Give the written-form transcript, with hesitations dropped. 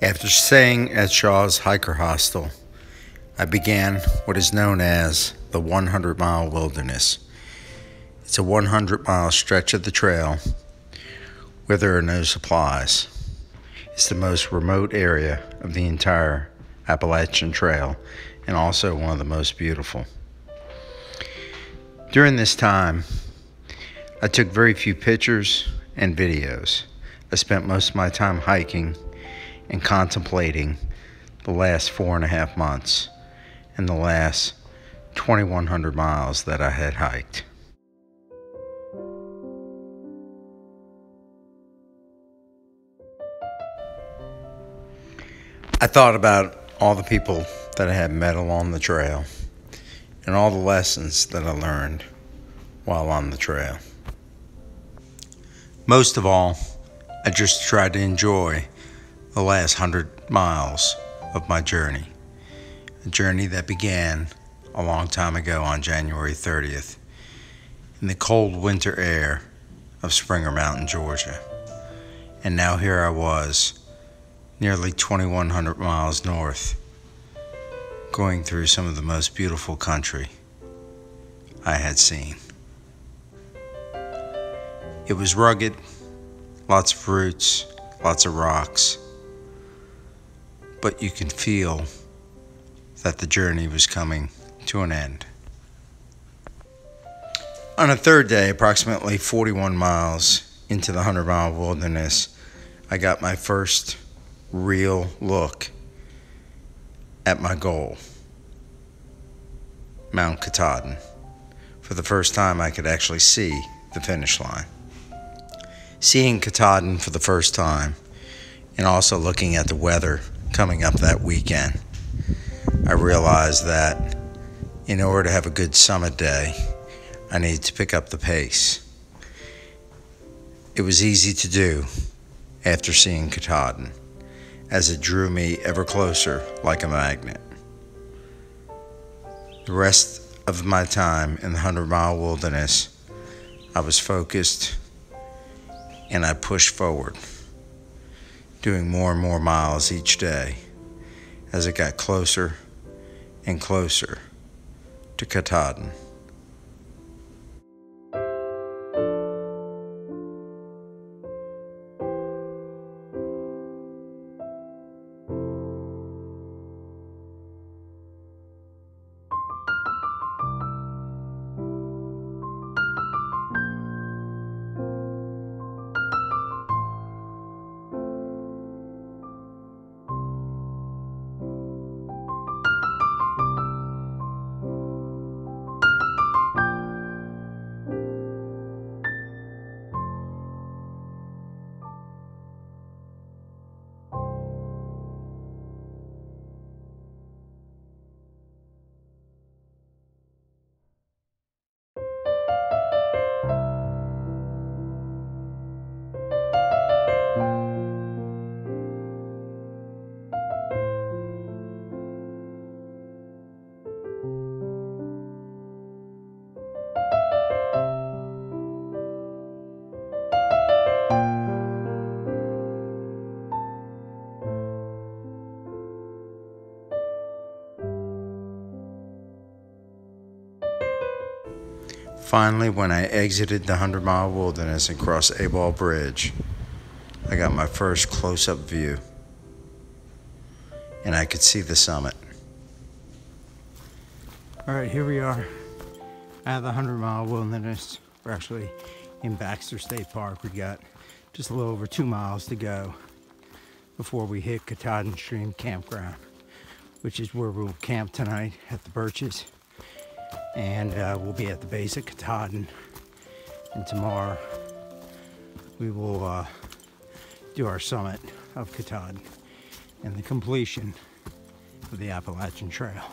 After staying at Shaw's Hiker Hostel, I began what is known as the 100-mile wilderness. It's a 100-mile stretch of the trail where there are no supplies. It's the most remote area of the entire Appalachian Trail and also one of the most beautiful. During this time, I took very few pictures and videos. I spent most of my time hiking and contemplating the last 4.5 months and the last 2,100 miles that I had hiked. I thought about all the people that I had met along the trail and all the lessons that I learned while on the trail. Most of all, I just tried to enjoy the last 100 miles of my journey. A journey that began a long time ago on January 30th in the cold winter air of Springer Mountain, Georgia. And now here I was, nearly 2,100 miles north, going through some of the most beautiful country I had seen. It was rugged, lots of roots, lots of rocks, but you can feel that the journey was coming to an end. On a third day, approximately 41 miles into the 100-mile wilderness, I got my first real look at my goal, Mount Katahdin. For the first time, I could actually see the finish line. Seeing Katahdin for the first time and also looking at the weather coming up that weekend, I realized that in order to have a good summit day, I needed to pick up the pace. It was easy to do after seeing Katahdin, as it drew me ever closer like a magnet. The rest of my time in the 100-mile wilderness, I was focused and I pushed forward, doing more and more miles each day as it got closer and closer to Katahdin. Finally, when I exited the 100-mile wilderness and crossed Abol Bridge, I got my first close-up view, and I could see the summit. All right, here we are at the 100-mile wilderness. We're actually in Baxter State Park. We got just a little over 2 miles to go before we hit Katahdin Stream Campground, which is where we'll camp tonight at the Birches. And we'll be at the base of Katahdin, and tomorrow we will do our summit of Katahdin and the completion of the Appalachian Trail.